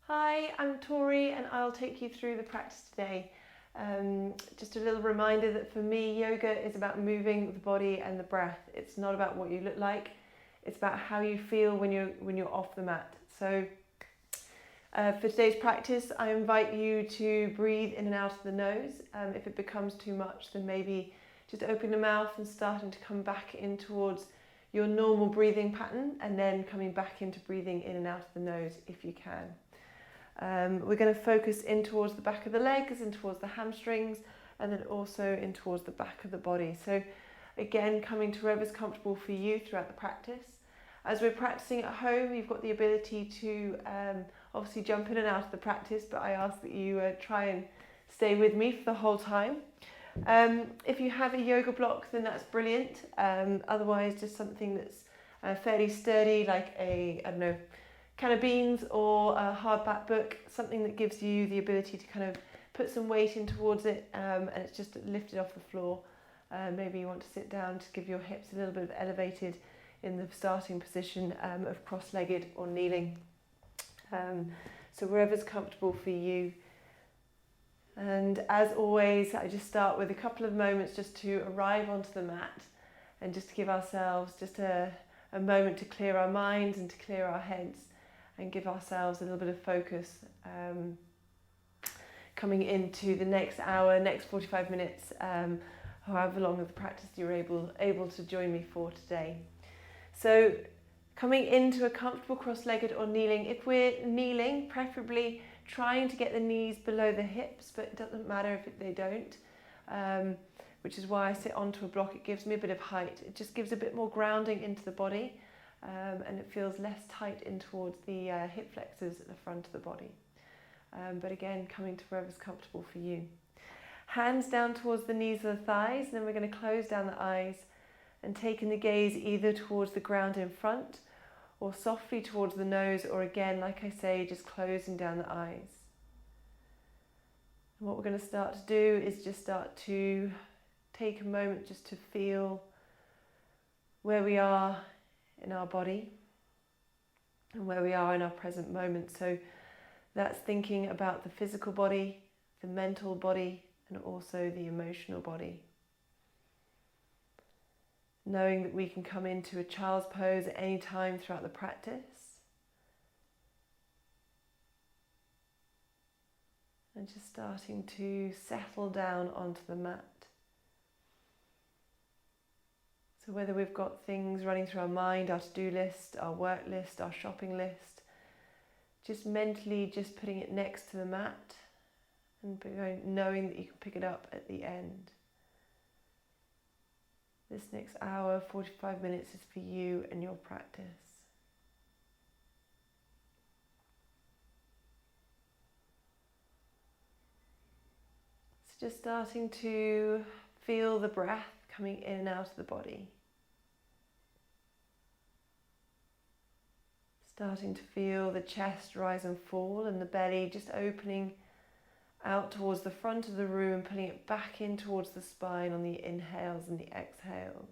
Hi, I'm Tori and I'll take you through the practice today. Just a little reminder that for me, yoga is about moving the body and the breath. It's not about what you look like. It's about how you feel when you're off the mat. So for today's practice, I invite you to breathe in and out of the nose. If it becomes too much, then maybe just open the mouth and starting to come back in towards your normal breathing pattern, and then coming back into breathing in and out of the nose if you can. We're going to focus in towards the back of the legs, in towards the hamstrings, and then also in towards the back of the body. So again, coming to wherever's comfortable for you throughout the practice. As we're practicing at home, you've got the ability to obviously jump in and out of the practice, but I ask that you try and stay with me for the whole time. If you have a yoga block, then that's brilliant. Otherwise, just something that's fairly sturdy, like a, I don't know, can of beans or a hardback book, something that gives you the ability to kind of put some weight in towards it, and it's just lifted off the floor. Maybe you want to sit down to give your hips a little bit of elevated in the starting position of cross-legged or kneeling. So wherever's comfortable for you. And as always, I just start with a couple of moments just to arrive onto the mat and just to give ourselves just a moment to clear our minds and to clear our heads and give ourselves a little bit of focus coming into the next hour, next 45 minutes, however long of the practice you're able to join me for today. So coming into a comfortable cross-legged or kneeling. If we're kneeling, preferably trying to get the knees below the hips, but it doesn't matter if they don't, which is why I sit onto a block. It gives me a bit of height. It just gives a bit more grounding into the body, and it feels less tight in towards the hip flexors at the front of the body. But again, coming to wherever's comfortable for you. Hands down towards the knees of the thighs, and then we're going to close down the eyes and taking the gaze either towards the ground in front or softly towards the nose, or again, like I say, just closing down the eyes. And what we're going to start to do is just start to take a moment just to feel where we are in our body and where we are in our present moment. So that's thinking about the physical body, the mental body, and also the emotional body. Knowing that we can come into a child's pose at any time throughout the practice. And just starting to settle down onto the mat. So whether we've got things running through our mind, our to-do list, our work list, our shopping list, just mentally just putting it next to the mat and knowing that you can pick it up at the end. This next hour, 45 minutes is for you and your practice. So just starting to feel the breath coming in and out of the body. Starting to feel the chest rise and fall and the belly just opening out towards the front of the room, pulling it back in towards the spine on the inhales and the exhales.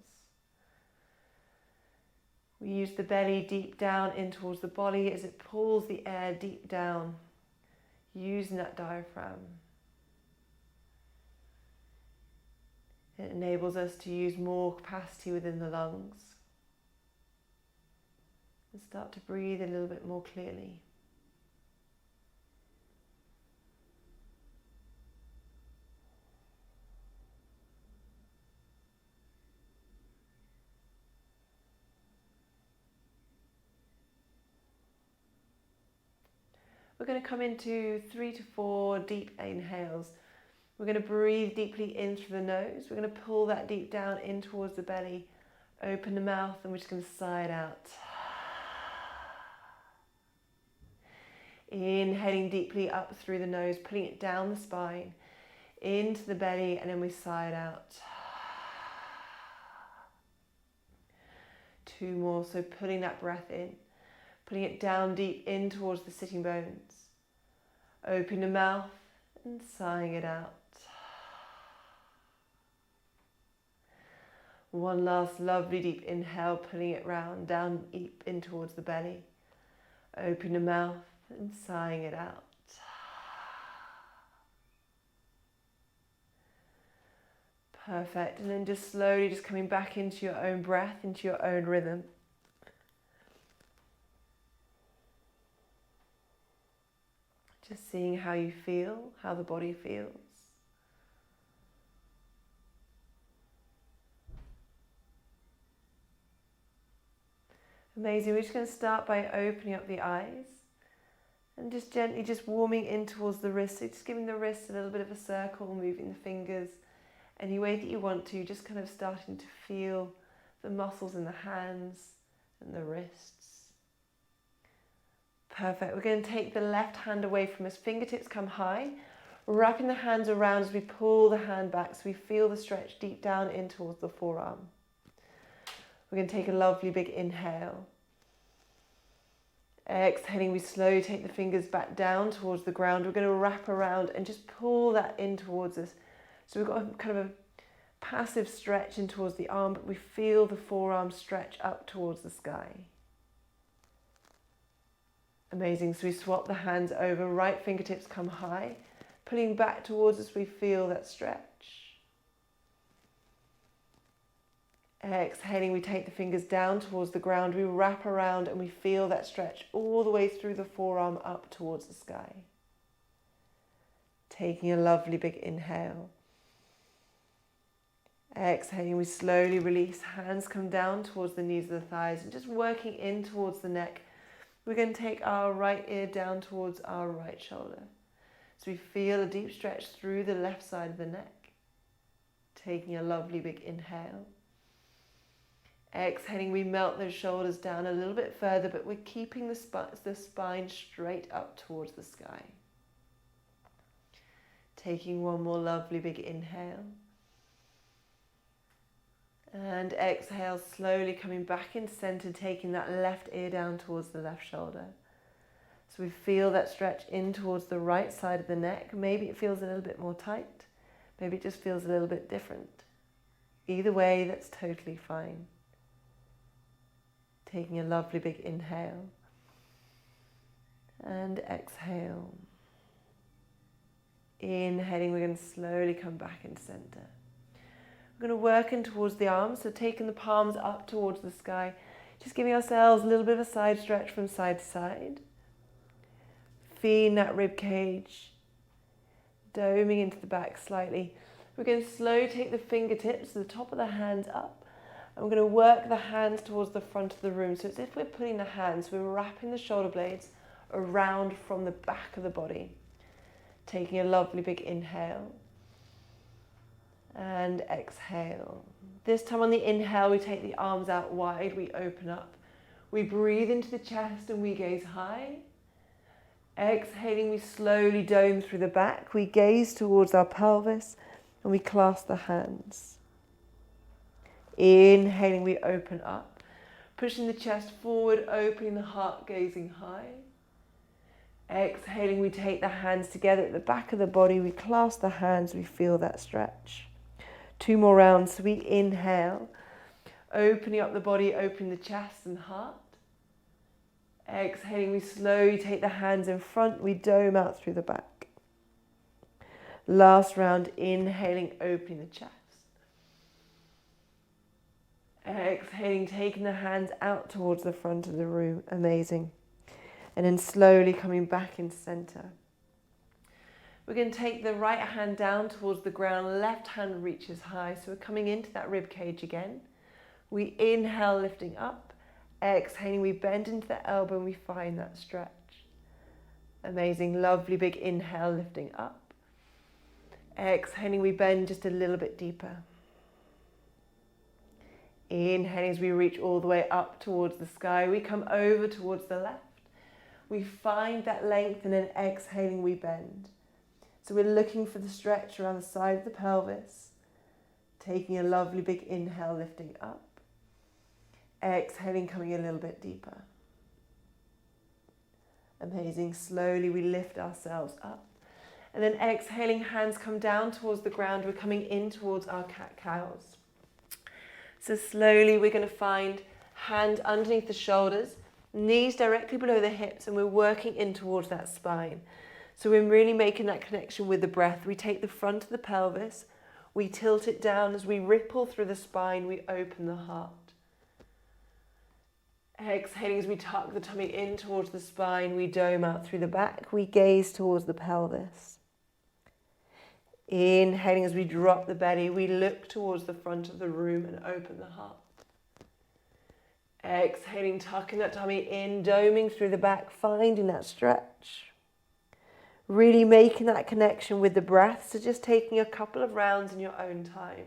We use the belly deep down in towards the body as it pulls the air deep down, using that diaphragm. It enables us to use more capacity within the lungs and start to breathe a little bit more clearly. We're going to come into 3 to 4 deep inhales. We're going to breathe deeply in through the nose. We're going to pull that deep down in towards the belly. Open the mouth and we're just going to sigh it out. Inhaling deeply up through the nose, pulling it down the spine, into the belly, and then we sigh it out. 2 more, so pulling that breath in. Putting it down deep in towards the sitting bones. Open the mouth and sighing it out. One last lovely deep inhale, pulling it round, down deep in towards the belly. Open the mouth and sighing it out. Perfect. And then just slowly just coming back into your own breath, into your own rhythm. Just seeing how you feel, how the body feels. Amazing. We're just going to start by opening up the eyes and just gently just warming in towards the wrists. So just giving the wrists a little bit of a circle, moving the fingers any way that you want to, just kind of starting to feel the muscles in the hands and the wrists. Perfect. We're going to take the left hand away from us. Fingertips come high, wrapping the hands around as we pull the hand back so we feel the stretch deep down in towards the forearm. We're going to take a lovely big inhale. Exhaling, we slowly take the fingers back down towards the ground. We're going to wrap around and just pull that in towards us. So we've got a kind of a passive stretch in towards the arm, but we feel the forearm stretch up towards the sky. Amazing. So we swap the hands over, right fingertips come high, pulling back towards us, we feel that stretch. Exhaling, we take the fingers down towards the ground, we wrap around and we feel that stretch all the way through the forearm up towards the sky. Taking a lovely big inhale. Exhaling, we slowly release, hands come down towards the knees of the thighs and just working in towards the neck. We're going to take our right ear down towards our right shoulder. So we feel a deep stretch through the left side of the neck. Taking a lovely big inhale. Exhaling, we melt those shoulders down a little bit further, but we're keeping the spine straight up towards the sky. Taking one more lovely big inhale. And exhale, slowly coming back into center, taking that left ear down towards the left shoulder. So we feel that stretch in towards the right side of the neck. Maybe it feels a little bit more tight. Maybe it just feels a little bit different. Either way, that's totally fine. Taking a lovely big inhale. And exhale. Inhaling, we're going to slowly come back into center. We're going to work in towards the arms, so taking the palms up towards the sky, just giving ourselves a little bit of a side stretch from side to side. Feeling that rib cage, doming into the back slightly. We're going to slowly take the fingertips to the top of the hands up, and we're going to work the hands towards the front of the room. So it's as if we're putting the hands, we're wrapping the shoulder blades around from the back of the body. Taking a lovely big inhale. And exhale. This time on the inhale, we take the arms out wide, we open up. We breathe into the chest and we gaze high. Exhaling, we slowly dome through the back. We gaze towards our pelvis and we clasp the hands. Inhaling, we open up. Pushing the chest forward, opening the heart, gazing high. Exhaling, we take the hands together at the back of the body. We clasp the hands, we feel that stretch. 2 more rounds. So we inhale, opening up the body, opening the chest and heart. Exhaling, we slowly take the hands in front, we dome out through the back. Last round, inhaling, opening the chest. Exhaling, taking the hands out towards the front of the room. Amazing. And then slowly coming back into center. We're going to take the right hand down towards the ground, left hand reaches high. So we're coming into that rib cage again. We inhale, lifting up. Exhaling, we bend into the elbow and we find that stretch. Amazing, lovely big inhale, lifting up. Exhaling, we bend just a little bit deeper. Inhaling as we reach all the way up towards the sky. We come over towards the left. We find that length and then exhaling, we bend. So we're looking for the stretch around the side of the pelvis. Taking a lovely big inhale, lifting up. Exhaling, coming a little bit deeper. Amazing. Slowly we lift ourselves up. And then exhaling, hands come down towards the ground. We're coming in towards our cat-cows. So slowly we're going to find hand underneath the shoulders. Knees directly below the hips, and we're working in towards that spine. So we're really making that connection with the breath. We take the front of the pelvis, we tilt it down as we ripple through the spine, we open the heart. Exhaling as we tuck the tummy in towards the spine, we dome out through the back, we gaze towards the pelvis. Inhaling as we drop the belly, we look towards the front of the room and open the heart. Exhaling, tucking that tummy in, doming through the back, finding that stretch. Really making that connection with the breath, so just taking a couple of rounds in your own time.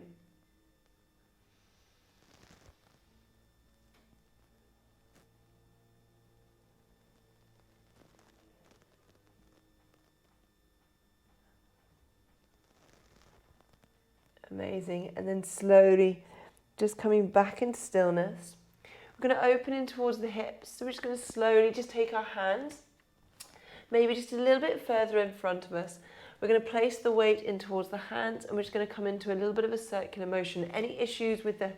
Amazing. And then slowly just coming back into stillness. We're going to open in towards the hips. So we're just going to slowly just take our hands, maybe just a little bit further in front of us. We're going to place the weight in towards the hands, and we're just going to come into a little bit of a circular motion. Any issues with the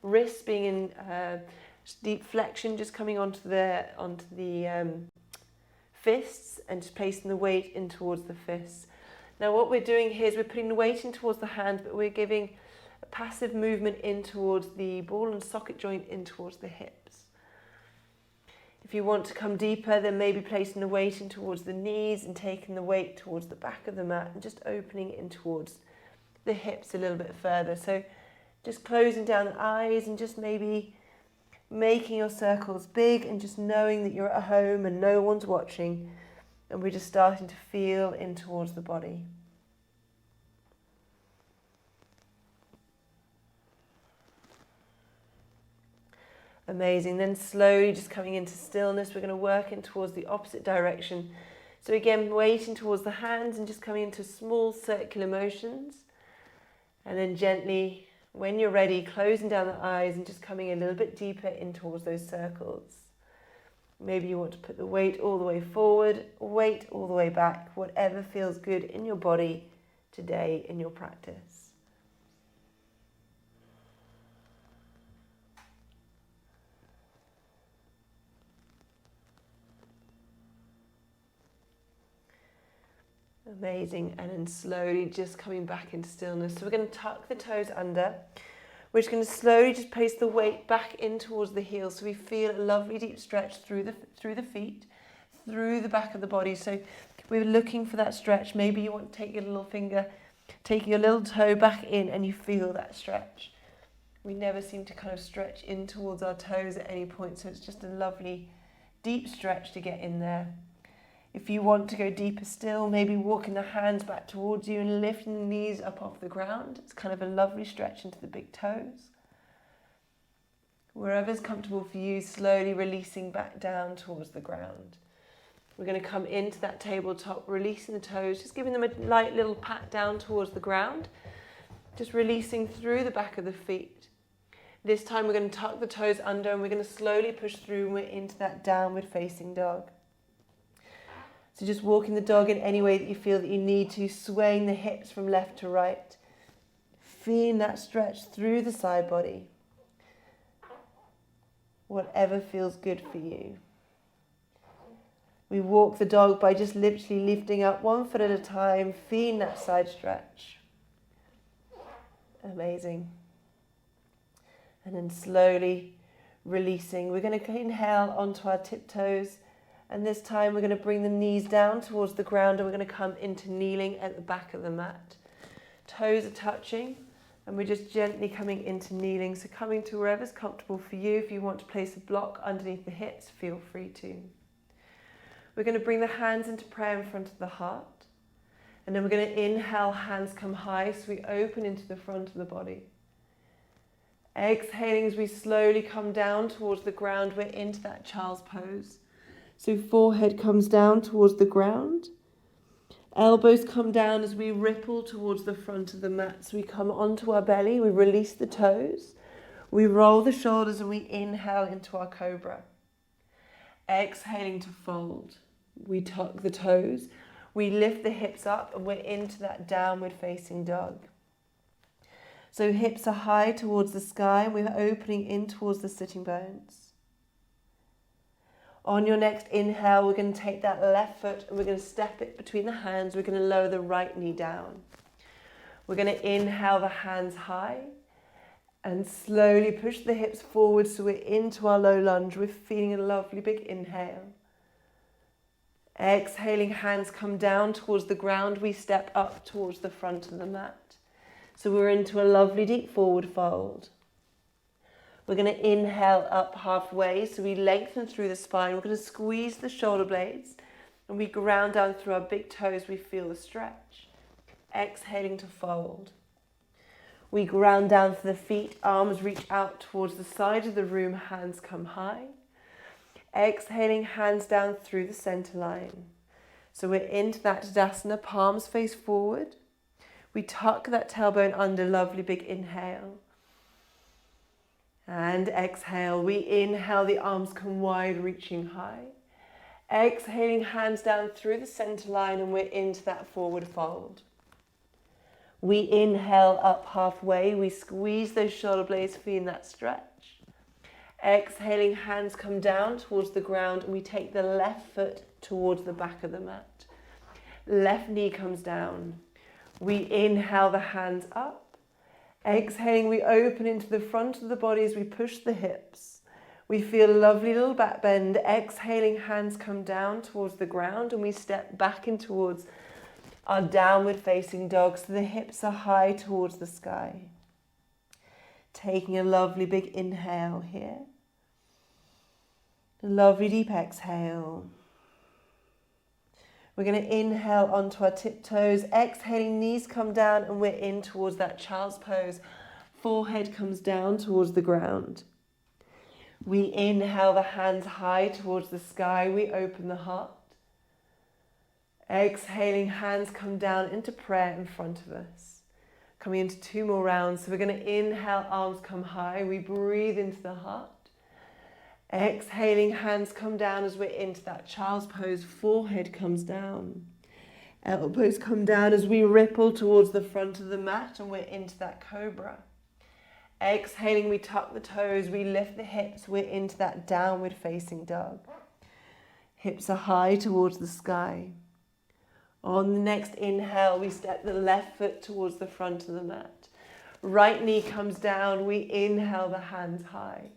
wrists being in deep flexion, just coming onto the fists and just placing the weight in towards the fists. Now what we're doing here is we're putting the weight in towards the hands, but we're giving a passive movement in towards the ball and socket joint, in towards the hips. If you want to come deeper, then maybe placing the weight in towards the knees and taking the weight towards the back of the mat and just opening in towards the hips a little bit further. So just closing down the eyes and just maybe making your circles big and just knowing that you're at home and no one's watching, and we're just starting to feel in towards the body. Amazing. Then slowly just coming into stillness, we're going to work in towards the opposite direction. So again, weighting towards the hands and just coming into small circular motions. And then gently, when you're ready, closing down the eyes and just coming a little bit deeper in towards those circles. Maybe you want to put the weight all the way forward, weight all the way back, whatever feels good in your body today in your practice. Amazing. And then slowly just coming back into stillness. So we're going to tuck the toes under. We're just going to slowly just place the weight back in towards the heels, so we feel a lovely deep stretch through the feet, through the back of the body. So we're looking for that stretch. Maybe you want to take your little finger, take your little toe back in, and you feel that stretch. We never seem to kind of stretch in towards our toes at any point, so it's just a lovely deep stretch to get in there. If you want to go deeper still, maybe walking the hands back towards you and lifting the knees up off the ground. It's kind of a lovely stretch into the big toes. Wherever's comfortable for you, slowly releasing back down towards the ground. We're going to come into that tabletop, releasing the toes, just giving them a light little pat down towards the ground. Just releasing through the back of the feet. This time we're going to tuck the toes under and we're going to slowly push through and we're into that downward facing dog. So just walking the dog in any way that you feel that you need to, swaying the hips from left to right. Feeling that stretch through the side body. Whatever feels good for you. We walk the dog by just literally lifting up one foot at a time, feeling that side stretch. Amazing. And then slowly releasing. We're going to inhale onto our tiptoes. And this time we're going to bring the knees down towards the ground and we're going to come into kneeling at the back of the mat. Toes are touching and we're just gently coming into kneeling. So coming to wherever's comfortable for you. If you want to place a block underneath the hips, feel free to. We're going to bring the hands into prayer in front of the heart. And then we're going to inhale, hands come high, so we open into the front of the body. Exhaling as we slowly come down towards the ground, we're into that child's pose. So forehead comes down towards the ground. Elbows come down as we ripple towards the front of the mat. So we come onto our belly, we release the toes, we roll the shoulders and we inhale into our cobra. Exhaling to fold. We tuck the toes, we lift the hips up and we're into that downward facing dog. So hips are high towards the sky and we're opening in towards the sitting bones. On your next inhale, we're going to take that left foot and we're going to step it between the hands. We're going to lower the right knee down. We're going to inhale the hands high and slowly push the hips forward so we're into our low lunge. We're feeling a lovely big inhale. Exhaling, hands come down towards the ground. We step up towards the front of the mat. So we're into a lovely deep forward fold. We're going to inhale up halfway, so we lengthen through the spine. We're going to squeeze the shoulder blades and we ground down through our big toes. We feel the stretch. Exhaling to fold. We ground down to the feet, arms reach out towards the side of the room, hands come high. Exhaling, hands down through the center line. So we're into that Tadasana, palms face forward. We tuck that tailbone under, lovely big inhale. And exhale, we inhale, the arms come wide, reaching high. Exhaling, hands down through the center line and we're into that forward fold. We inhale up halfway, we squeeze those shoulder blades, feeling that stretch. Exhaling, hands come down towards the ground and we take the left foot towards the back of the mat. Left knee comes down. We inhale the hands up. Exhaling, we open into the front of the body as we push the hips. We feel a lovely little back bend. Exhaling, hands come down towards the ground and we step back in towards our downward facing dog. So the hips are high towards the sky. Taking a lovely big inhale here. A lovely deep exhale. We're going to inhale onto our tiptoes, exhaling, knees come down and we're in towards that child's pose. Forehead comes down towards the ground. We inhale the hands high towards the sky, we open the heart. Exhaling, hands come down into prayer in front of us. Coming into 2 more rounds. So we're going to inhale, arms come high, we breathe into the heart. Exhaling, hands come down as we're into that child's pose. Forehead comes down. Elbows come down as we ripple towards the front of the mat and we're into that cobra. Exhaling, we tuck the toes, we lift the hips, we're into that downward facing dog. Hips are high towards the sky. On the next inhale, we step the left foot towards the front of the mat. Right knee comes down, we inhale the hands high.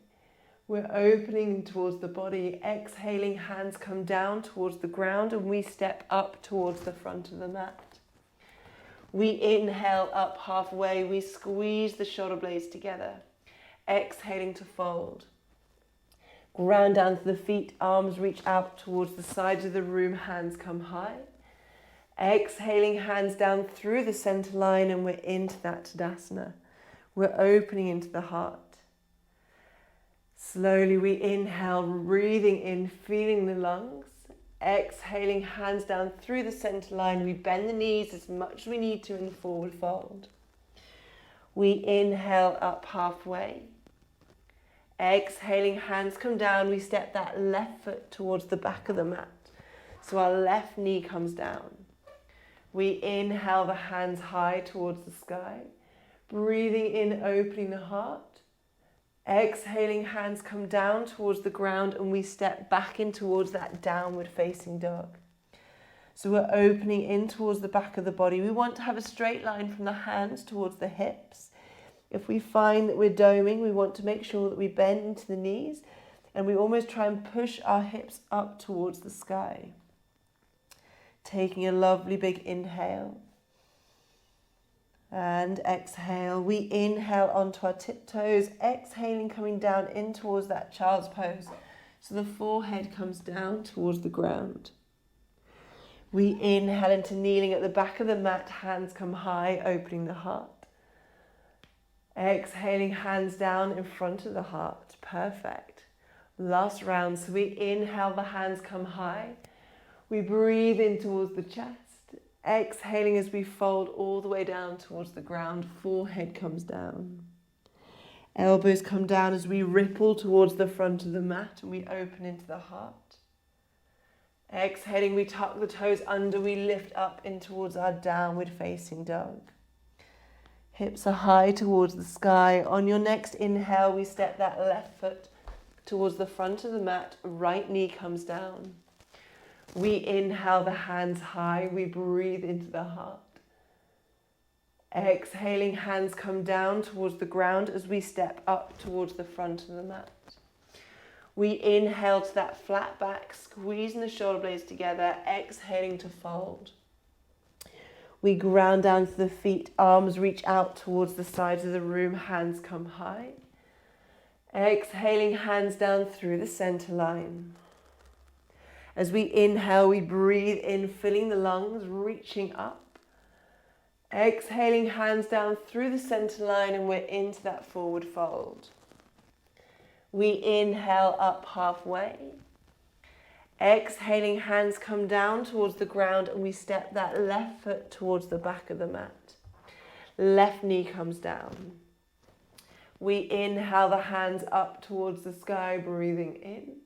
We're opening towards the body. Exhaling, hands come down towards the ground and we step up towards the front of the mat. We inhale up halfway. We squeeze the shoulder blades together. Exhaling to fold. Ground down to the feet. Arms reach out towards the sides of the room. Hands come high. Exhaling, hands down through the center line and we're into that Tadasana. We're opening into the heart. Slowly we inhale, breathing in, feeling the lungs. Exhaling, hands down through the center line. We bend the knees as much as we need to in the forward fold. We inhale up halfway. Exhaling, hands come down. We step that left foot towards the back of the mat. So our left knee comes down. We inhale the hands high towards the sky. Breathing in, opening the heart. Exhaling, hands come down towards the ground and we step back in towards that downward facing dog. So we're opening in towards the back of the body. We want to have a straight line from the hands towards the hips. If we find that we're doming, we want to make sure that we bend into the knees and we almost try and push our hips up towards the sky. Taking a lovely big inhale. And exhale, we inhale onto our tiptoes, exhaling, coming down in towards that child's pose. So the forehead comes down towards the ground. We inhale into kneeling at the back of the mat, hands come high, opening the heart. Exhaling, hands down in front of the heart. Perfect. Last round, so we inhale, the hands come high. We breathe in towards the chest. Exhaling as we fold all the way down towards the ground, forehead comes down. Elbows come down as we ripple towards the front of the mat and we open into the heart. Exhaling, we tuck the toes under, we lift up in towards our downward facing dog. Hips are high towards the sky. On your next inhale, we step that left foot towards the front of the mat, right knee comes down. We inhale the hands high, we breathe into the heart. Exhaling, hands come down towards the ground as we step up towards the front of the mat. We inhale to that flat back, squeezing the shoulder blades together, exhaling to fold. We ground down to the feet, arms reach out towards the sides of the room, hands come high. Exhaling, hands down through the center line. As we inhale, we breathe in, filling the lungs, reaching up. Exhaling, hands down through the center line, and we're into that forward fold. We inhale up halfway. Exhaling, hands come down towards the ground, and we step that left foot towards the back of the mat. Left knee comes down. We inhale the hands up towards the sky, breathing in.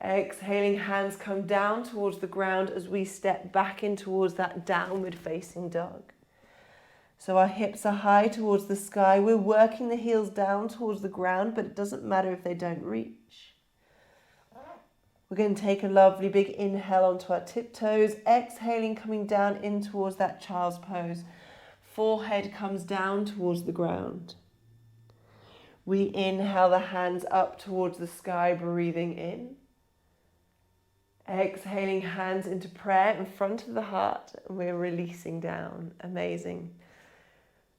Exhaling, hands come down towards the ground as we step back in towards that downward facing dog. So our hips are high towards the sky. We're working the heels down towards the ground, but it doesn't matter if they don't reach. We're going to take a lovely big inhale onto our tiptoes. Exhaling, coming down in towards that child's pose. Forehead comes down towards the ground. We inhale the hands up towards the sky, breathing in. Exhaling, hands into prayer in front of the heart, and we're releasing down. Amazing.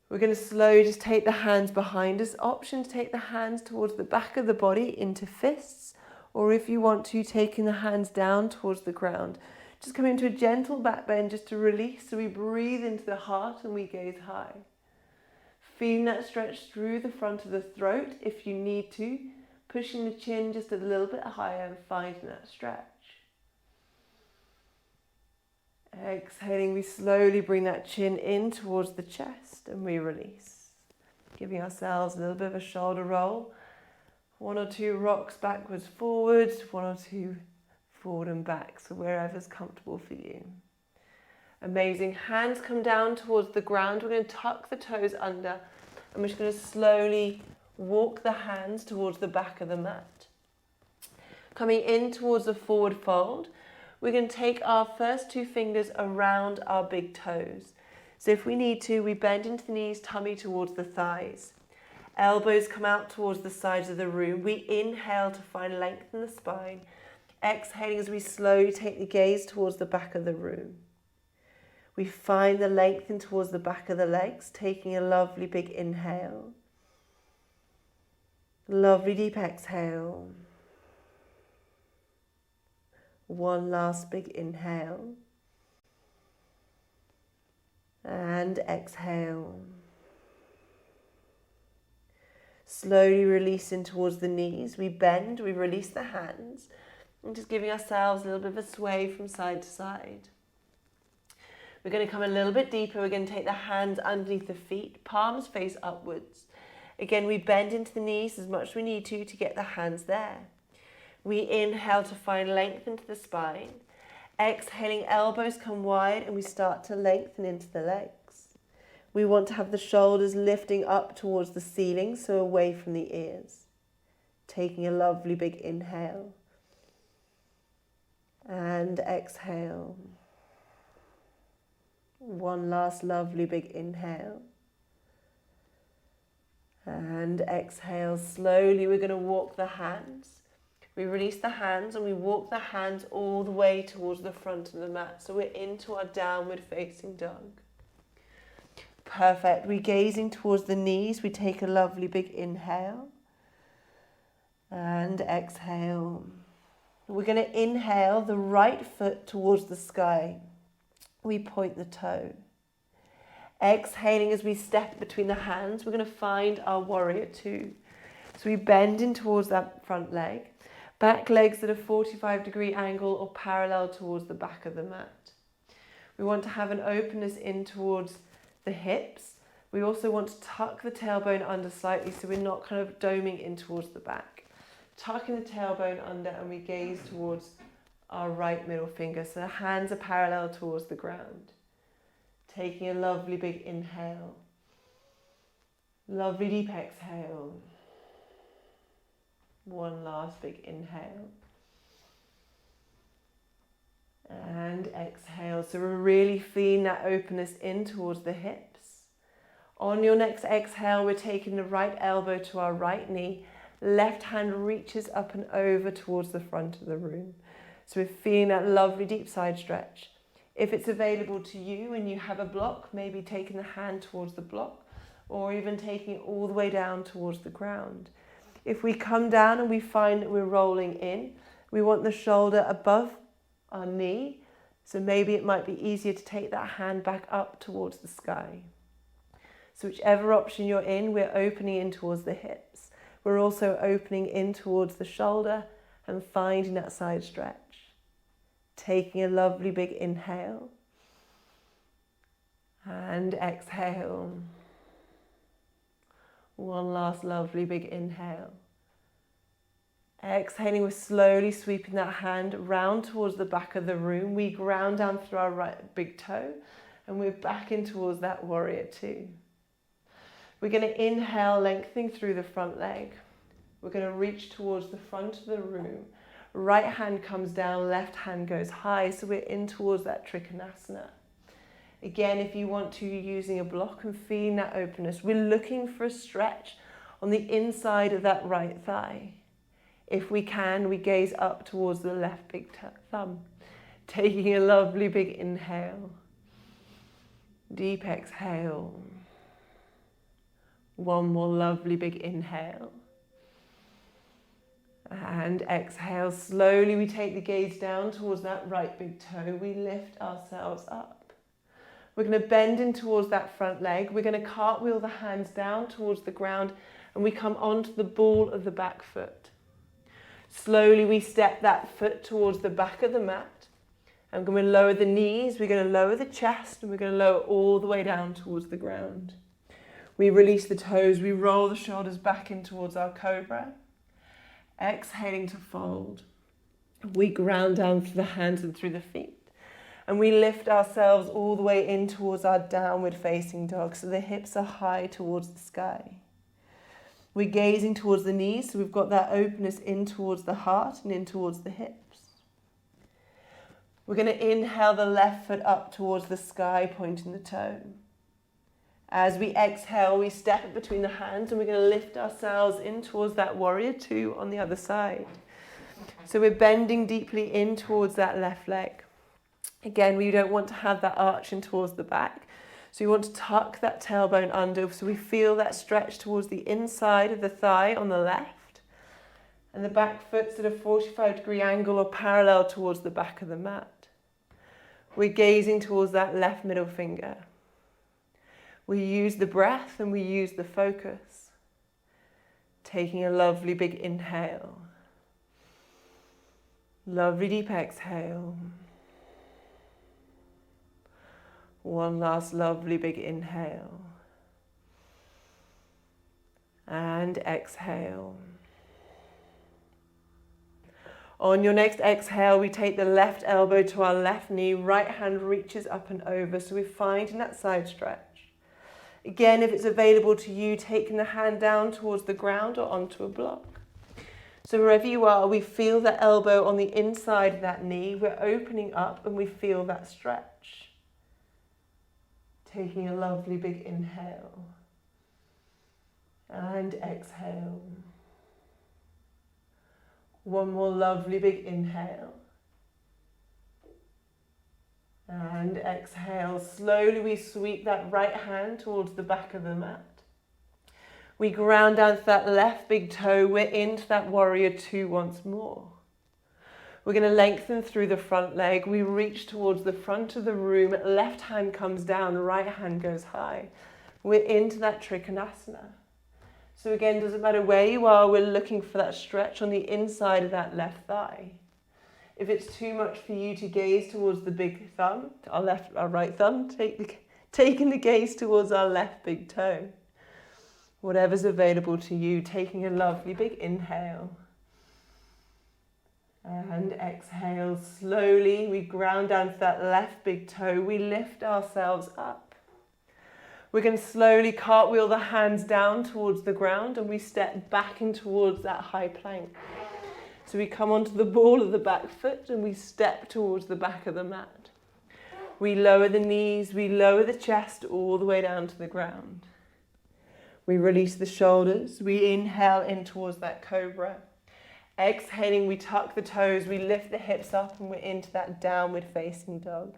We're going to slowly just take the hands behind us. Option to take the hands towards the back of the body into fists, or if you want to, taking the hands down towards the ground. Just come into a gentle back bend just to release. So we breathe into the heart and we gaze high. Feeling that stretch through the front of the throat if you need to. Pushing the chin just a little bit higher and finding that stretch. Exhaling, we slowly bring that chin in towards the chest and we release. Giving ourselves a little bit of a shoulder roll. 1 or 2 rocks backwards, forwards, 1 or 2 forward and back, so wherever's comfortable for you. Amazing. Hands come down towards the ground. We're going to tuck the toes under and we're just going to slowly walk the hands towards the back of the mat. Coming in towards the forward fold, we're going to take our first 2 fingers around our big toes. So if we need to, we bend into the knees, tummy towards the thighs. Elbows come out towards the sides of the room. We inhale to find length in the spine. Exhaling as we slowly take the gaze towards the back of the room. We find the length in towards the back of the legs, taking a lovely big inhale. Lovely deep exhale. 1 last big inhale. And exhale. Slowly releasing towards the knees. We bend, we release the hands. And just giving ourselves a little bit of a sway from side to side. We're going to come a little bit deeper. We're going to take the hands underneath the feet, palms face upwards. Again, we bend into the knees as much as we need to get the hands there. We inhale to find length into the spine. Exhaling, elbows come wide and we start to lengthen into the legs. We want to have the shoulders lifting up towards the ceiling, so away from the ears. Taking a lovely big inhale. And exhale. 1 last lovely big inhale. And exhale. Slowly we're going to walk the hands. We release the hands and we walk the hands all the way towards the front of the mat. So we're into our downward facing dog. Perfect. We're gazing towards the knees. We take a lovely big inhale. And exhale. We're going to inhale the right foot towards the sky. We point the toe. Exhaling as we step between the hands, we're going to find our warrior 2. So we bend in towards that front leg. Back legs at a 45-degree angle or parallel towards the back of the mat. We want to have an openness in towards the hips. We also want to tuck the tailbone under slightly so we're not kind of doming in towards the back. Tucking the tailbone under and we gaze towards our right middle finger. So the hands are parallel towards the ground. Taking a lovely big inhale. Lovely deep exhale. One last big inhale. And exhale. So we're really feeling that openness in towards the hips. On your next exhale, we're taking the right elbow to our right knee. Left hand reaches up and over towards the front of the room. So we're feeling that lovely deep side stretch. If it's available to you and you have a block, maybe taking the hand towards the block or even taking it all the way down towards the ground. If we come down and we find that we're rolling in, we want the shoulder above our knee. So maybe it might be easier to take that hand back up towards the sky. So whichever option you're in, we're opening in towards the hips. We're also opening in towards the shoulder and finding that side stretch. Taking a lovely big inhale and exhale. One last lovely big inhale. Exhaling, we're slowly sweeping that hand round towards the back of the room. We ground down through our right big toe and we're back in towards that warrior two. We're going to inhale, lengthening through the front leg. We're going to reach towards the front of the room. Right hand comes down, left hand goes high, so we're in towards that Trikonasana. Again, if you want to, you're using a block and feeling that openness. We're looking for a stretch on the inside of that right thigh. If we can, we gaze up towards the left big thumb, taking a lovely big inhale. Deep exhale. One more lovely big inhale. And exhale. Slowly we take the gaze down towards that right big toe. We lift ourselves up. We're going to bend in towards that front leg. We're going to cartwheel the hands down towards the ground and we come onto the ball of the back foot. Slowly we step that foot towards the back of the mat. And we're going to lower the knees. We're going to lower the chest and we're going to lower all the way down towards the ground. We release the toes, we roll the shoulders back in towards our cobra. Exhaling to fold. We ground down through the hands and through the feet. And we lift ourselves all the way in towards our downward facing dog. So the hips are high towards the sky. We're gazing towards the knees, so we've got that openness in towards the heart and in towards the hips. We're going to inhale the left foot up towards the sky, pointing the toe. As we exhale, we step it between the hands and we're going to lift ourselves in towards that warrior two on the other side. So we're bending deeply in towards that left leg. Again, we don't want to have that arch in towards the back. So you want to tuck that tailbone under so we feel that stretch towards the inside of the thigh on the left. And the back foot's at a 45-degree angle or parallel towards the back of the mat. We're gazing towards that left middle finger. We use the breath and we use the focus. Taking a lovely big inhale. Lovely deep exhale. One last lovely big inhale. And exhale. On your next exhale, we take the left elbow to our left knee. Right hand reaches up and over. So we're finding that side stretch. Again, if it's available to you, taking the hand down towards the ground or onto a block. So wherever you are, we feel the elbow on the inside of that knee. We're opening up and we feel that stretch. Taking a lovely big inhale. And exhale. One more lovely big inhale. And exhale. Slowly we sweep that right hand towards the back of the mat. We ground down to that left big toe. We're into that warrior two once more. We're going to lengthen through the front leg. We reach towards the front of the room. Left hand comes down, right hand goes high. We're into that Trikonasana. So again, doesn't matter where you are, we're looking for that stretch on the inside of that left thigh. If it's too much for you to gaze towards the big thumb, our right thumb, taking the gaze towards our left big toe. Whatever's available to you, taking a lovely big inhale. And exhale slowly. We ground down to that left big toe. We lift ourselves up. We're going to slowly cartwheel the hands down towards the ground and we step back in towards that high plank. So we come onto the ball of the back foot and we step towards the back of the mat. We lower the knees, we lower the chest all the way down to the ground. We release the shoulders, we inhale in towards that cobra. Exhaling, we tuck the toes, we lift the hips up and we're into that downward facing dog.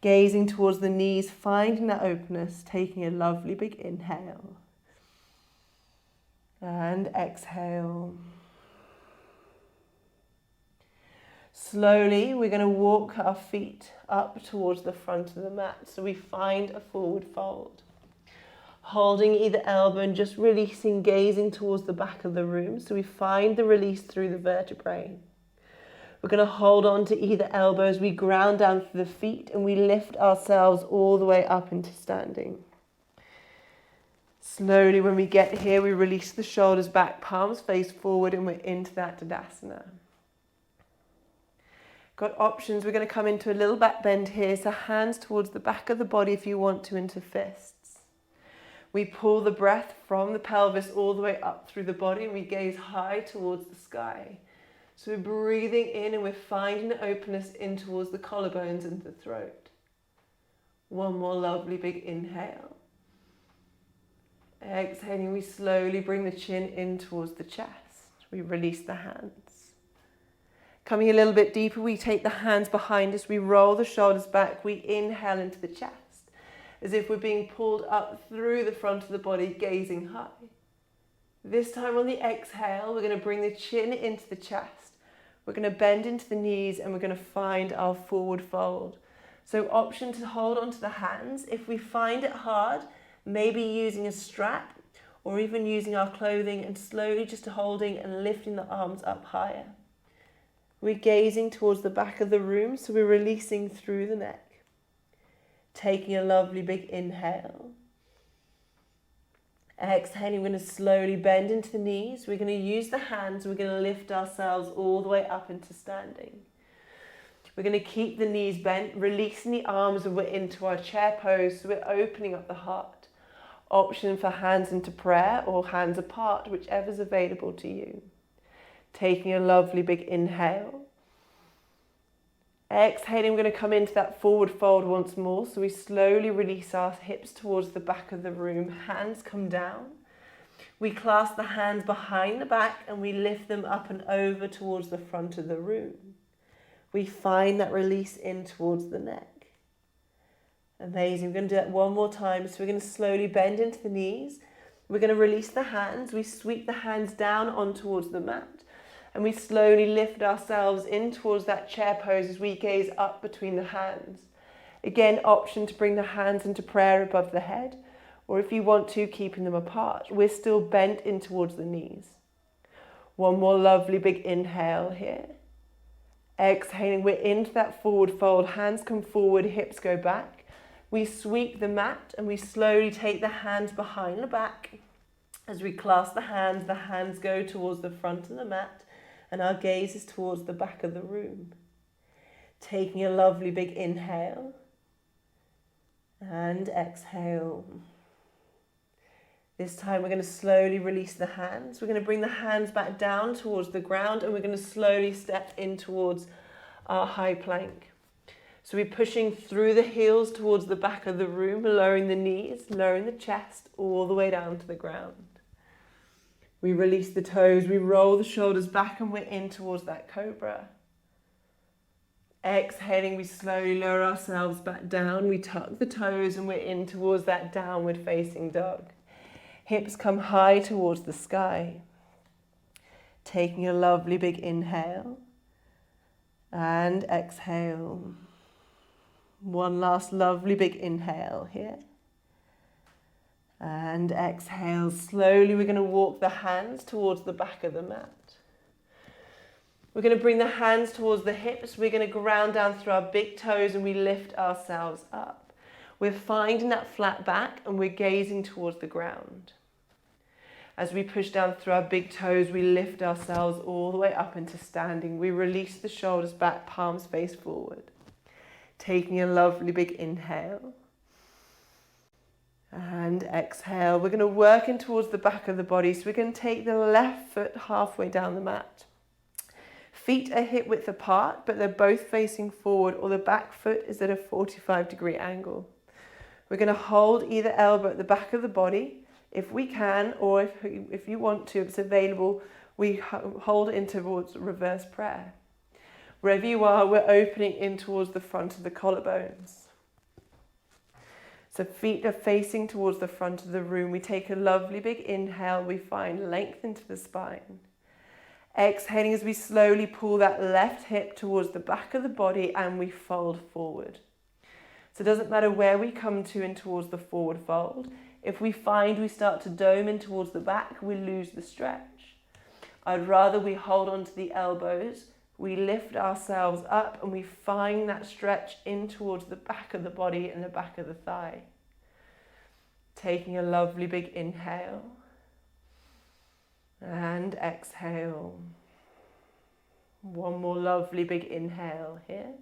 Gazing towards the knees, finding that openness, taking a lovely big inhale. And exhale. Slowly, we're going to walk our feet up towards the front of the mat. So we find a forward fold. Holding either elbow and just releasing, gazing towards the back of the room. So we find the release through the vertebrae. We're going to hold on to either elbow as we ground down through the feet and we lift ourselves all the way up into standing. Slowly, when we get here, we release the shoulders back, palms face forward, and we're into that Tadasana. Got options. We're going to come into a little back bend here, so hands towards the back of the body if you want to, into fists. We pull the breath from the pelvis all the way up through the body and we gaze high towards the sky. So we're breathing in and we're finding the openness in towards the collarbones and the throat. One more lovely big inhale. Exhaling, we slowly bring the chin in towards the chest. We release the hands. Coming a little bit deeper, we take the hands behind us, we roll the shoulders back, we inhale into the chest, as if we're being pulled up through the front of the body, gazing high. This time on the exhale, we're going to bring the chin into the chest. We're going to bend into the knees and we're going to find our forward fold. So option to hold onto the hands. If we find it hard, maybe using a strap or even using our clothing and slowly just holding and lifting the arms up higher. We're gazing towards the back of the room, so we're releasing through the neck. Taking a lovely big inhale. Exhaling, we're going to slowly bend into the knees. We're going to use the hands. We're going to lift ourselves all the way up into standing. We're going to keep the knees bent, releasing the arms and we're into our chair pose. So we're opening up the heart. Option for hands into prayer or hands apart, whichever's available to you. Taking a lovely big inhale. Exhaling, we're going to come into that forward fold once more. So we slowly release our hips towards the back of the room. Hands come down. We clasp the hands behind the back and we lift them up and over towards the front of the room. We find that release in towards the neck. Amazing. We're going to do that one more time. So we're going to slowly bend into the knees. We're going to release the hands. We sweep the hands down on towards the mat. And we slowly lift ourselves in towards that chair pose as we gaze up between the hands. Again, option to bring the hands into prayer above the head, or if you want to, keeping them apart. We're still bent in towards the knees. One more lovely big inhale here. Exhaling, we're into that forward fold. Hands come forward, hips go back. We sweep the mat and we slowly take the hands behind the back. As we clasp the hands go towards the front of the mat. And our gaze is towards the back of the room. Taking a lovely big inhale. And exhale. This time we're going to slowly release the hands. We're going to bring the hands back down towards the ground and we're going to slowly step in towards our high plank. So we're pushing through the heels towards the back of the room, lowering the knees, lowering the chest all the way down to the ground. We release the toes, we roll the shoulders back and we're in towards that cobra. Exhaling, we slowly lower ourselves back down. We tuck the toes and we're in towards that downward facing dog. Hips come high towards the sky. Taking a lovely big inhale and exhale. One last lovely big inhale here. And exhale. Slowly we're going to walk the hands towards the back of the mat. We're going to bring the hands towards the hips. We're going to ground down through our big toes and we lift ourselves up. We're finding that flat back and we're gazing towards the ground. As we push down through our big toes, we lift ourselves all the way up into standing. We release the shoulders back, palms face forward. Taking a lovely big inhale. And exhale. We're going to work in towards the back of the body. So we're going to take the left foot halfway down the mat. Feet are hip width apart, but they're both facing forward, or the back foot is at a 45-degree angle. We're going to hold either elbow at the back of the body, if we can, or if you want to, if it's available, we hold in towards reverse prayer. Wherever you are, we're opening in towards the front of the collarbones. So feet are facing towards the front of the room. We take a lovely big inhale. We find length into the spine. Exhaling as we slowly pull that left hip towards the back of the body and we fold forward. So it doesn't matter where we come to in towards the forward fold. If we find we start to dome in towards the back, we lose the stretch. I'd rather we hold on to the elbows, we lift ourselves up and we find that stretch in towards the back of the body and the back of the thigh. Taking a lovely big inhale and exhale. One more lovely big inhale here.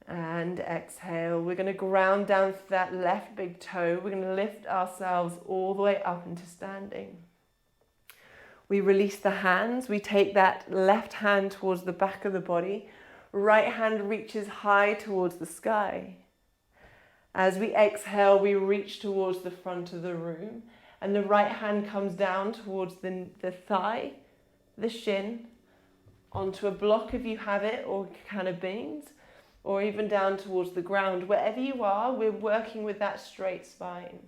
And exhale. We're going to ground down to that left big toe. We're going to lift ourselves all the way up into standing. We release the hands. We take that left hand towards the back of the body. Right hand reaches high towards the sky. As we exhale, we reach towards the front of the room. And the right hand comes down towards the thigh, the shin, onto a block if you have it, or can of beans, or even down towards the ground. Wherever you are, we're working with that straight spine.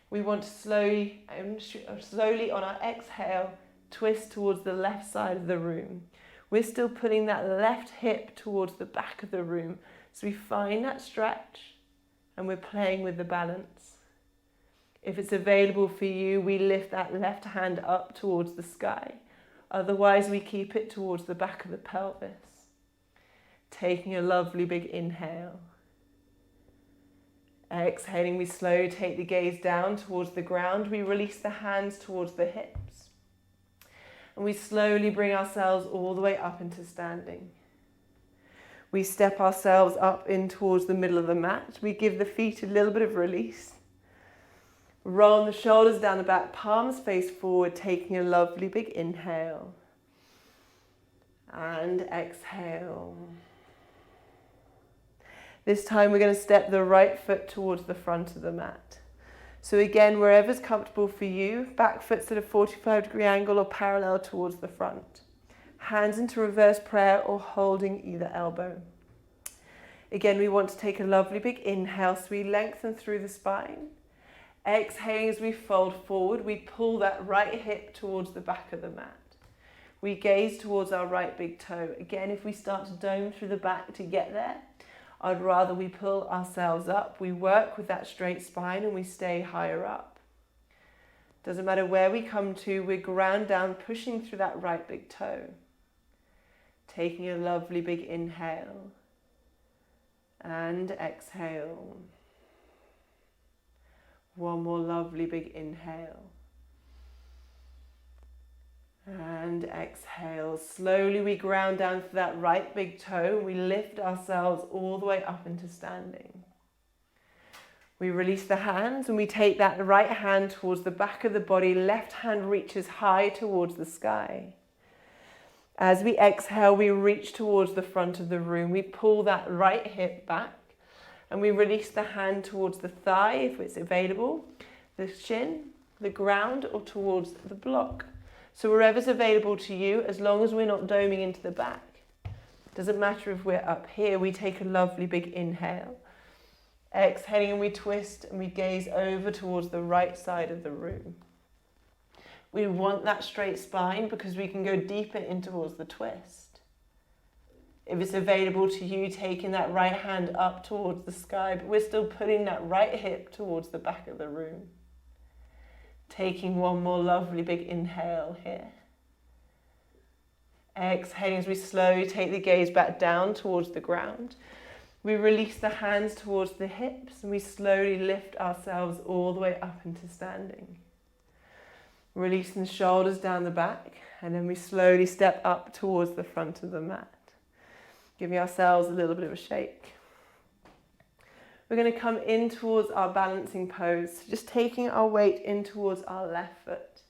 We want to slowly on our exhale, twist towards the left side of the room. We're still putting that left hip towards the back of the room. So we find that stretch and we're playing with the balance. If it's available for you, we lift that left hand up towards the sky. Otherwise, we keep it towards the back of the pelvis. Taking a lovely big inhale. Exhaling, we slowly take the gaze down towards the ground. We release the hands towards the hips. And we slowly bring ourselves all the way up into standing. We step ourselves up in towards the middle of the mat. We give the feet a little bit of release. Roll the shoulders down the back, palms face forward, taking a lovely big inhale. And exhale. This time we're going to step the right foot towards the front of the mat. So again, wherever's comfortable for you, back foot's at a 45-degree angle or parallel towards the front. Hands into reverse prayer or holding either elbow. Again, we want to take a lovely big inhale, so we lengthen through the spine. Exhaling as we fold forward, we pull that right hip towards the back of the mat. We gaze towards our right big toe. Again, if we start to dome through the back to get there, I'd rather we pull ourselves up. We work with that straight spine and we stay higher up. Doesn't matter where we come to, we ground down, pushing through that right big toe. Taking a lovely big inhale and exhale. One more lovely big inhale. And exhale. Slowly we ground down to that right big toe. We lift ourselves all the way up into standing. We release the hands and we take that right hand towards the back of the body. Left hand reaches high towards the sky. As we exhale, we reach towards the front of the room. We pull that right hip back. And we release the hand towards the thigh, if it's available, the shin, the ground, or towards the block. So wherever's available to you, as long as we're not doming into the back. Doesn't matter if we're up here, we take a lovely big inhale. Exhaling and we twist and we gaze over towards the right side of the room. We want that straight spine because we can go deeper in towards the twist. If it's available to you, taking that right hand up towards the sky, but we're still putting that right hip towards the back of the room. Taking one more lovely big inhale here. Exhaling as we slowly take the gaze back down towards the ground. We release the hands towards the hips and we slowly lift ourselves all the way up into standing. Releasing the shoulders down the back and then we slowly step up towards the front of the mat. Giving ourselves a little bit of a shake. we're going to come in towards our balancing pose. So just taking our weight in towards our left foot.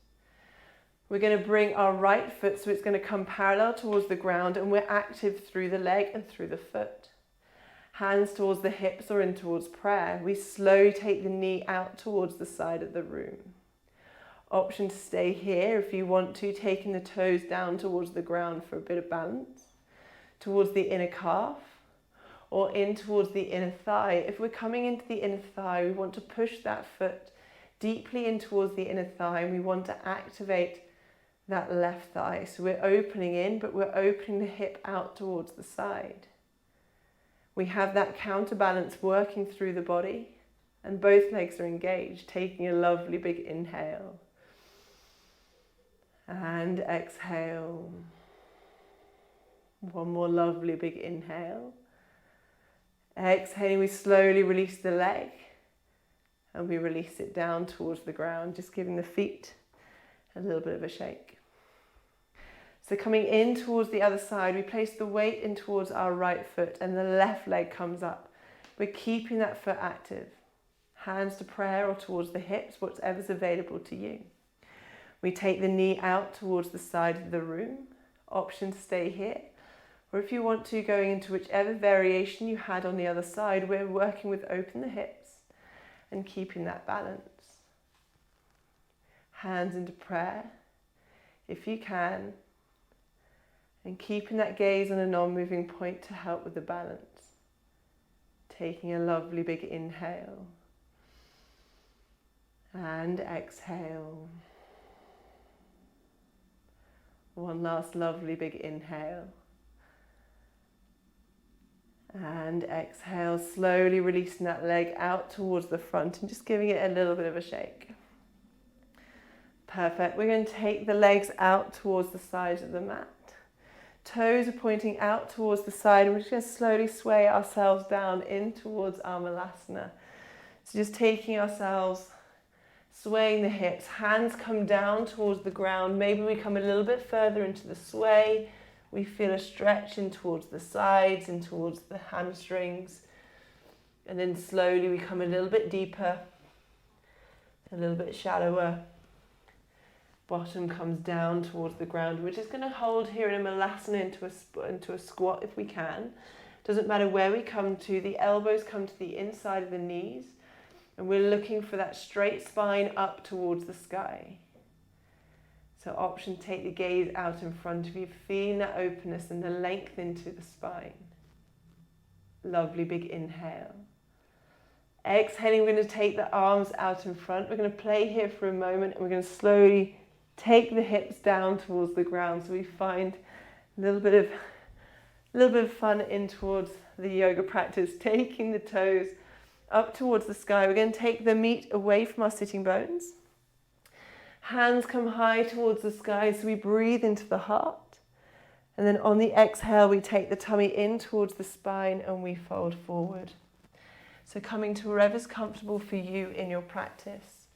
We're going to bring our right foot so it's going to come parallel towards the ground, and we're active through the leg and through the foot. Hands towards the hips or in towards prayer. We slowly take the knee out towards the side of the room. Option to stay here if you want to, taking the toes down towards the ground for a bit of balance, towards the inner calf, or in towards the inner thigh. If we're coming into the inner thigh, we want to push that foot deeply in towards the inner thigh, and we want to activate that left thigh. So we're opening in, but we're opening the hip out towards the side. We have that counterbalance working through the body, and both legs are engaged, taking a lovely big inhale. And exhale. One more lovely big inhale. Exhaling, we slowly release the leg and we release it down towards the ground, just giving the feet a little bit of a shake. So coming in towards the other side, we place the weight in towards our right foot and the left leg comes up. We're keeping that foot active. Hands to prayer or towards the hips, whatever's available to you. We take the knee out towards the side of the room. Option to stay here. Or if you want to, going into whichever variation you had on the other side, we're working with open the hips and keeping that balance. Hands into prayer, if you can, and keeping that gaze on a non-moving point to help with the balance. Taking a lovely big inhale and exhale. One last lovely big inhale. And exhale, slowly releasing that leg out towards the front and just giving it a little bit of a shake. Perfect. We're going to take the legs out towards the sides of the mat. Toes are pointing out towards the side, and we're just going to slowly sway ourselves down in towards our Malasana. So just taking ourselves, swaying the hips, hands come down towards the ground. Maybe we come a little bit further into the sway. We feel a stretch in towards the sides and towards the hamstrings. And then slowly we come a little bit deeper, a little bit shallower. Bottom comes down towards the ground. We're just going to hold here in a Malasana into a squat if we can. Doesn't matter where we come to. The elbows come to the inside of the knees. And we're looking for that straight spine up towards the sky. So option, take the gaze out in front of you, feeling that openness and the length into the spine. Lovely big inhale. Exhaling, we're going to take the arms out in front. We're going to play here for a moment and we're going to slowly take the hips down towards the ground. So we find a little bit of fun in towards the yoga practice, taking the toes up towards the sky. We're going to take the meat away from our sitting bones. Hands come high towards the sky, so we breathe into the heart. And then on the exhale, we take the tummy in towards the spine and we fold forward. So coming to wherever's comfortable for you in your practice.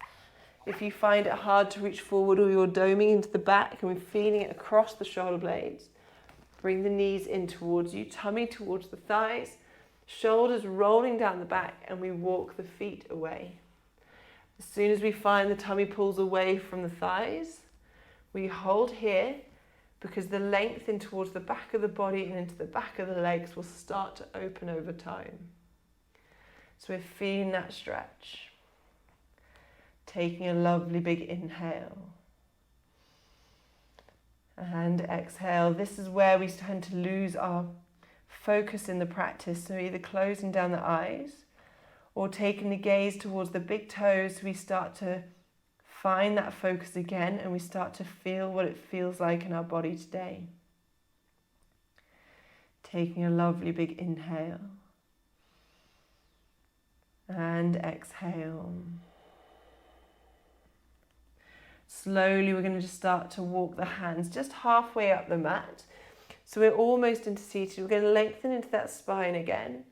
If you find it hard to reach forward or you're doming into the back and we're feeling it across the shoulder blades, bring the knees in towards you, tummy towards the thighs, shoulders rolling down the back, and we walk the feet away. As soon as we find the tummy pulls away from the thighs, we hold here because the length in towards the back of the body and into the back of the legs will start to open over time. So we're feeling that stretch. Taking a lovely big inhale. And exhale. This is where we tend to lose our focus in the practice. So either closing down the eyes or taking the gaze towards the big toes, we start to find that focus again and we start to feel what it feels like in our body today. Taking a lovely big inhale. And exhale. Slowly we're going to just start to walk the hands just halfway up the mat. So we're almost into seated. We're going to lengthen into that spine again.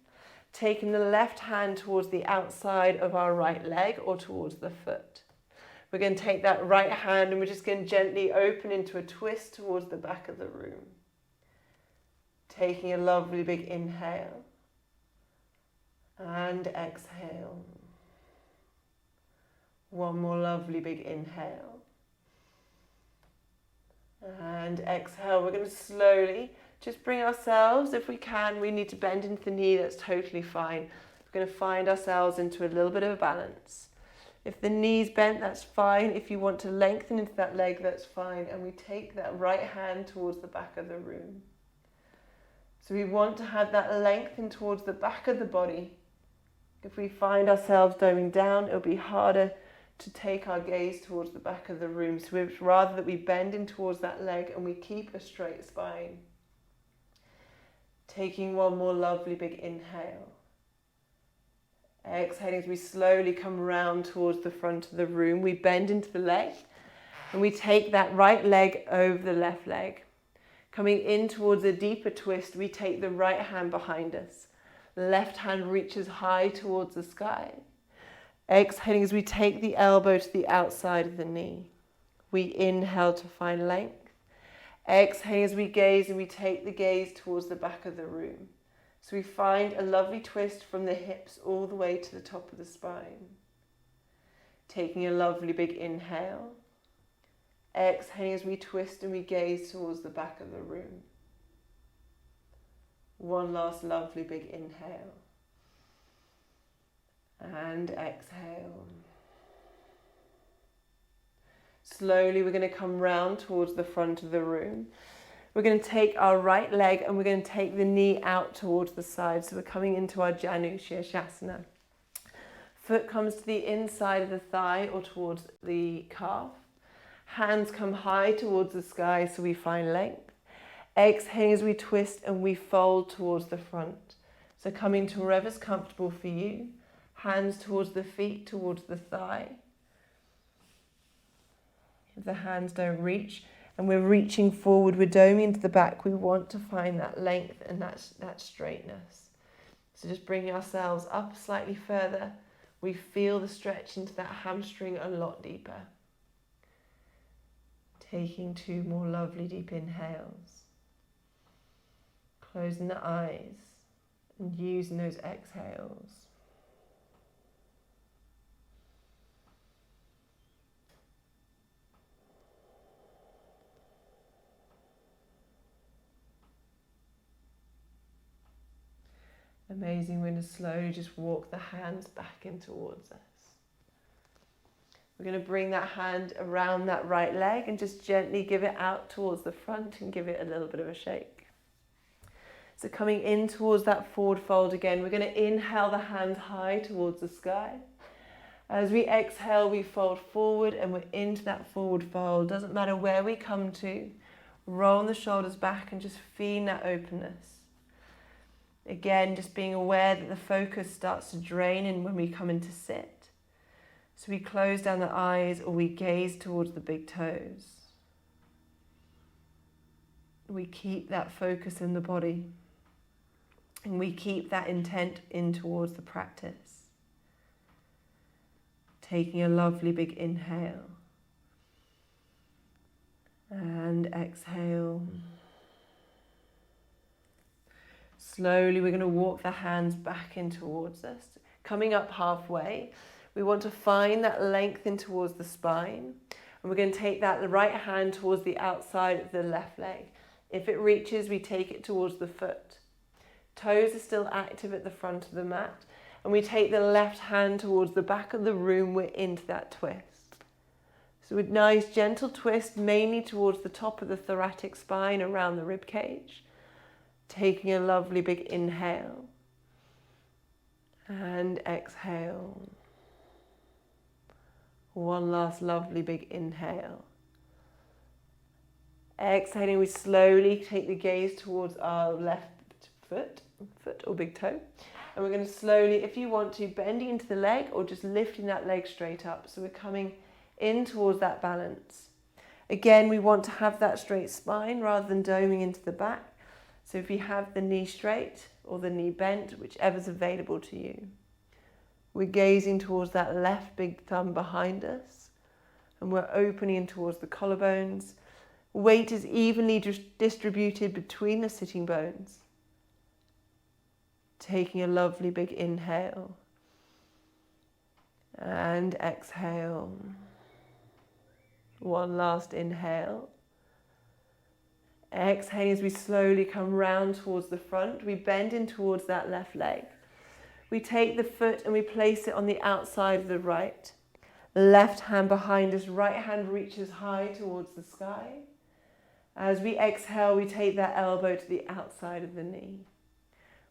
Taking the left hand towards the outside of our right leg or towards the foot. We're going to take that right hand and we're just going to gently open into a twist towards the back of the room. Taking a lovely big inhale. And exhale. One more lovely big inhale. And exhale. We're going to slowly just bring ourselves, if we can, we need to bend into the knee, that's totally fine. We're going to find ourselves into a little bit of a balance. If the knee's bent, that's fine. If you want to lengthen into that leg, that's fine. And we take that right hand towards the back of the room. So we want to have that lengthen towards the back of the body. If we find ourselves going down, it'll be harder to take our gaze towards the back of the room. So it's rather that we bend in towards that leg and we keep a straight spine. Taking one more lovely big inhale. Exhaling as we slowly come round towards the front of the room. We bend into the leg and we take that right leg over the left leg. Coming in towards a deeper twist, we take the right hand behind us. Left hand reaches high towards the sky. Exhaling as we take the elbow to the outside of the knee. We inhale to find length. Exhaling as we gaze and we take the gaze towards the back of the room. So we find a lovely twist from the hips all the way to the top of the spine. Taking a lovely big inhale. Exhaling as we twist and we gaze towards the back of the room. One last lovely big inhale. And exhale. Slowly we're going to come round towards the front of the room. We're going to take our right leg and we're going to take the knee out towards the side. So we're coming into our Janu Shirshasana. Foot comes to the inside of the thigh or towards the calf. Hands come high towards the sky so we find length. Exhaling as we twist and we fold towards the front. So coming to wherever's comfortable for you. Hands towards the feet, towards the thigh. If the hands don't reach and we're reaching forward, we're doming into the back, we want to find that length and that straightness. So just bringing ourselves up slightly further, we feel the stretch into that hamstring a lot deeper. Taking 2 more lovely deep inhales. Closing the eyes and using those exhales. Amazing. We're going to slowly just walk the hands back in towards us. We're going to bring that hand around that right leg and just gently give it out towards the front and give it a little bit of a shake. So coming in towards that forward fold again, we're going to inhale the hands high towards the sky. As we exhale, we fold forward and we're into that forward fold. Doesn't matter where we come to. Rolling the shoulders back and just feeling that openness. Again, just being aware that the focus starts to drain in when we come into sit. So we close down the eyes or we gaze towards the big toes. We keep that focus in the body. And we keep that intent in towards the practice. Taking a lovely big inhale. And exhale. Slowly we're going to walk the hands back in towards us. Coming up halfway, we want to find that length in towards the spine. And we're going to take that right hand towards the outside of the left leg. If it reaches, we take it towards the foot. Toes are still active at the front of the mat. And we take the left hand towards the back of the room. We're into that twist. So a nice gentle twist, mainly towards the top of the thoracic spine around the rib cage. Taking a lovely big inhale and exhale. One last lovely big inhale. Exhaling, we slowly take the gaze towards our left foot or big toe. And we're going to slowly, if you want to, bending into the leg or just lifting that leg straight up. So we're coming in towards that balance. Again, we want to have that straight spine rather than doming into the back. So if you have the knee straight or the knee bent, whichever's available to you. We're gazing towards that left big thumb behind us. And we're opening in towards the collarbones. Weight is evenly distributed between the sitting bones. Taking a lovely big inhale and exhale. One last inhale. Exhaling as we slowly come round towards the front. We bend in towards that left leg. We take the foot and we place it on the outside of the right. Left hand behind us, right hand reaches high towards the sky. As we exhale, we take that elbow to the outside of the knee.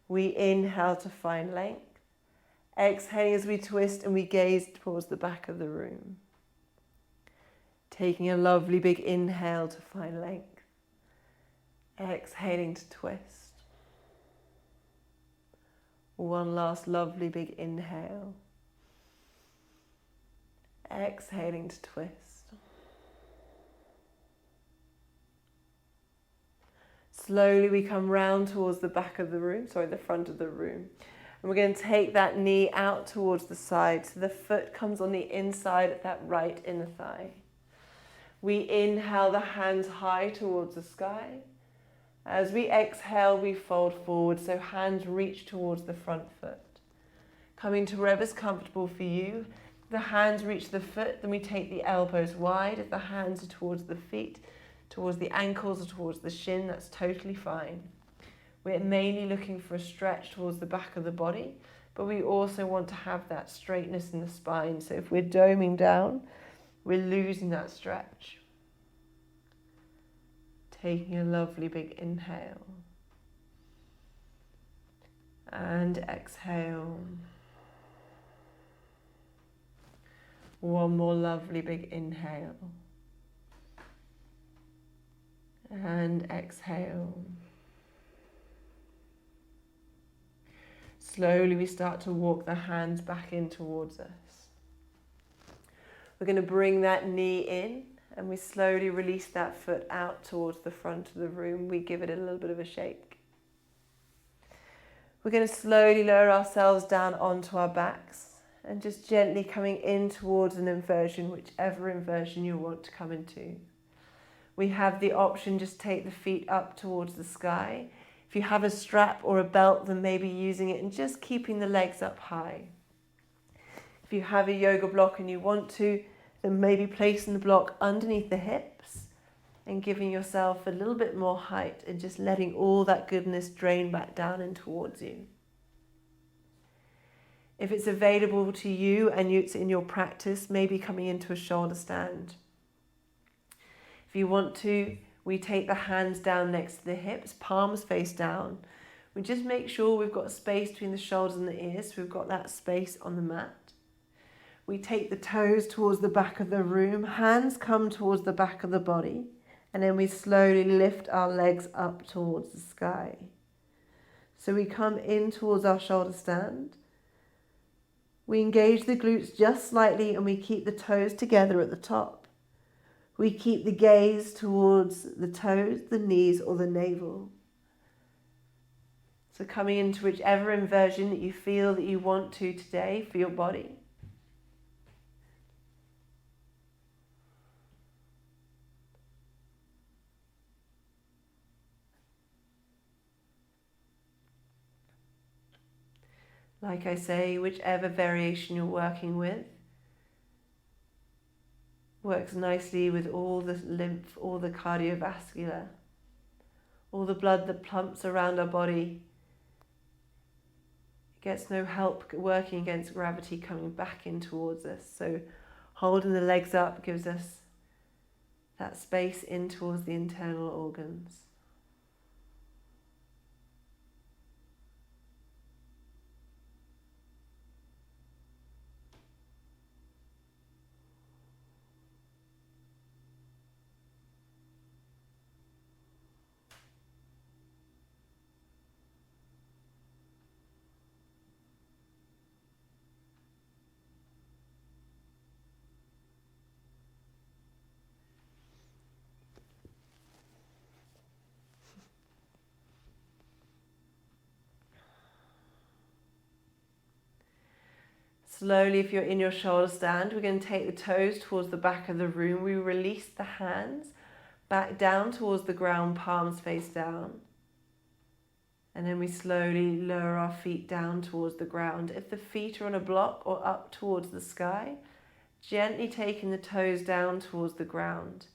We inhale to find length. Exhaling as we twist and we gaze towards the back of the room. Taking a lovely big inhale to find length. Exhaling to twist. One last lovely big inhale. Exhaling to twist. Slowly we come round towards the back of the room, the front of the room. And we're going to take that knee out towards the side so the foot comes on the inside of that right inner thigh. We inhale the hands high towards the sky. As we exhale, we fold forward, so hands reach towards the front foot. Coming to wherever's comfortable for you. The hands reach the foot, then we take the elbows wide. If the hands are towards the feet, towards the ankles or towards the shin, that's totally fine. We're mainly looking for a stretch towards the back of the body, but we also want to have that straightness in the spine. So if we're doming down, we're losing that stretch. Taking a lovely big inhale. And exhale. One more lovely big inhale. And exhale. Slowly we start to walk the hands back in towards us. We're going to bring that knee in and we slowly release that foot out towards the front of the room. We give it a little bit of a shake. We're going to slowly lower ourselves down onto our backs and just gently coming in towards an inversion, whichever inversion you want to come into. We have the option, just take the feet up towards the sky. If you have a strap or a belt, then maybe using it and just keeping the legs up high. If you have a yoga block and you want to, then maybe placing the block underneath the hips and giving yourself a little bit more height and just letting all that goodness drain back down and towards you. If it's available to you and it's in your practice, maybe coming into a shoulder stand. If you want to, we take the hands down next to the hips, palms face down. We just make sure we've got space between the shoulders and the ears, so we've got that space on the mat. We take the toes towards the back of the room, hands come towards the back of the body, and then we slowly lift our legs up towards the sky. So we come in towards our shoulder stand. We engage the glutes just slightly and we keep the toes together at the top. We keep the gaze towards the toes, the knees or the navel. So coming into whichever inversion that you feel that you want to today for your body. Like I say, whichever variation you're working with works nicely with all the lymph, all the cardiovascular, all the blood that pumps around our body. It gets no help working against gravity coming back in towards us. So holding the legs up gives us that space in towards the internal organs. Slowly, if you're in your shoulder stand, we're going to take the toes towards the back of the room. We release the hands back down towards the ground, palms face down. And then we slowly lower our feet down towards the ground. If the feet are on a block or up towards the sky, gently taking the toes down towards the ground.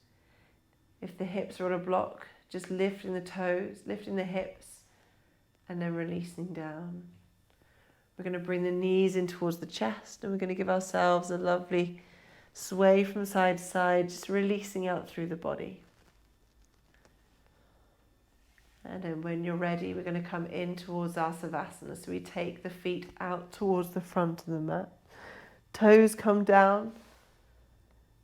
If the hips are on a block, just lifting the toes, lifting the hips, and then releasing down. We're going to bring the knees in towards the chest, and we're going to give ourselves a lovely sway from side to side, just releasing out through the body. And then when you're ready, we're going to come in towards our Savasana. So we take the feet out towards the front of the mat. Toes come down.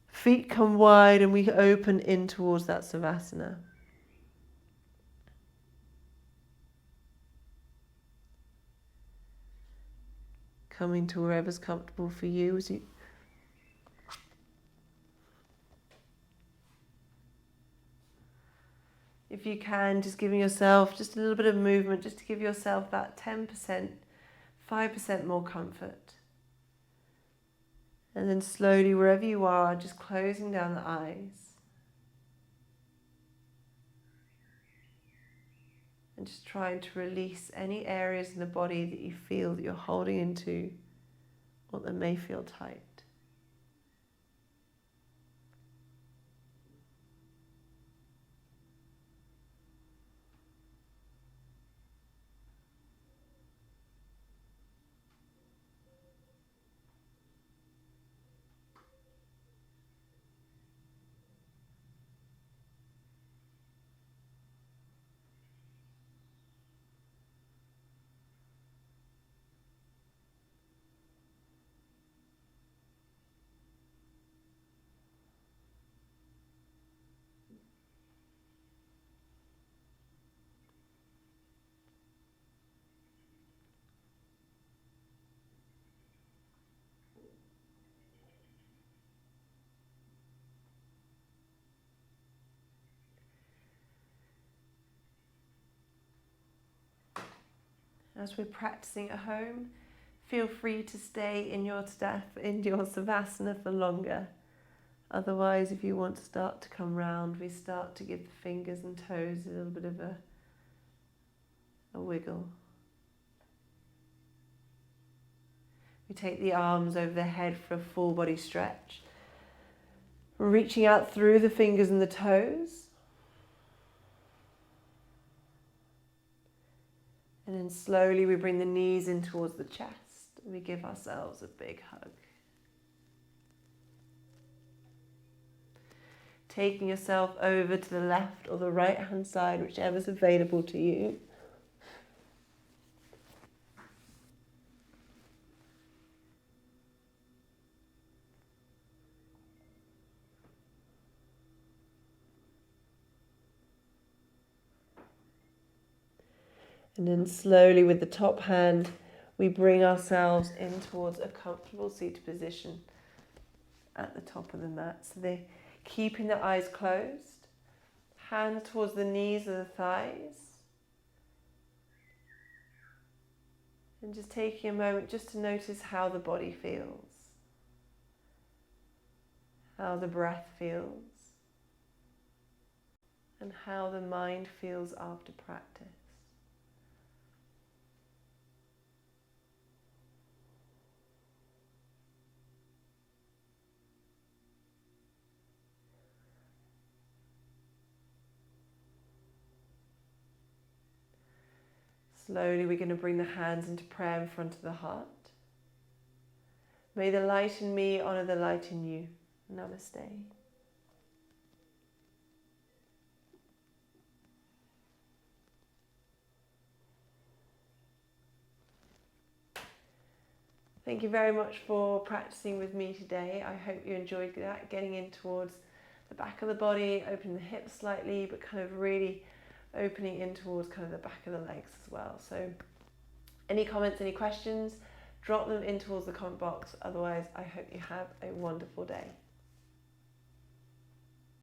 Feet come wide, and we open in towards that Savasana. Coming to wherever's comfortable for you as you if you can, just giving yourself just a little bit of movement, just to give yourself that 10%, 5% more comfort. And then slowly, wherever you are, just closing down the eyes. And just trying to release any areas in the body that you feel that you're holding into or that may feel tight. As we're practicing at home, feel free to stay in your Savasana for longer. Otherwise, if you want to start to come round, we start to give the fingers and toes a little bit of a wiggle. We take the arms over the head for a full body stretch. Reaching out through the fingers and the toes. And then slowly we bring the knees in towards the chest. And we give ourselves a big hug. Taking yourself over to the left or the right hand side, whichever's available to you. And then slowly with the top hand, we bring ourselves in towards a comfortable seated position at the top of the mat. So they're keeping the eyes closed, hands towards the knees or the thighs. And just taking a moment just to notice how the body feels, how the breath feels, and how the mind feels after practice. Slowly we're going to bring the hands into prayer in front of the heart. May the light in me honour the light in you. Namaste. Thank you very much for practicing with me today. I hope you enjoyed that, getting in towards the back of the body, opening the hips slightly, but kind of really opening in towards kind of the back of the legs as well. So any comments, any questions, drop them in towards the comment box. Otherwise, I hope you have a wonderful day.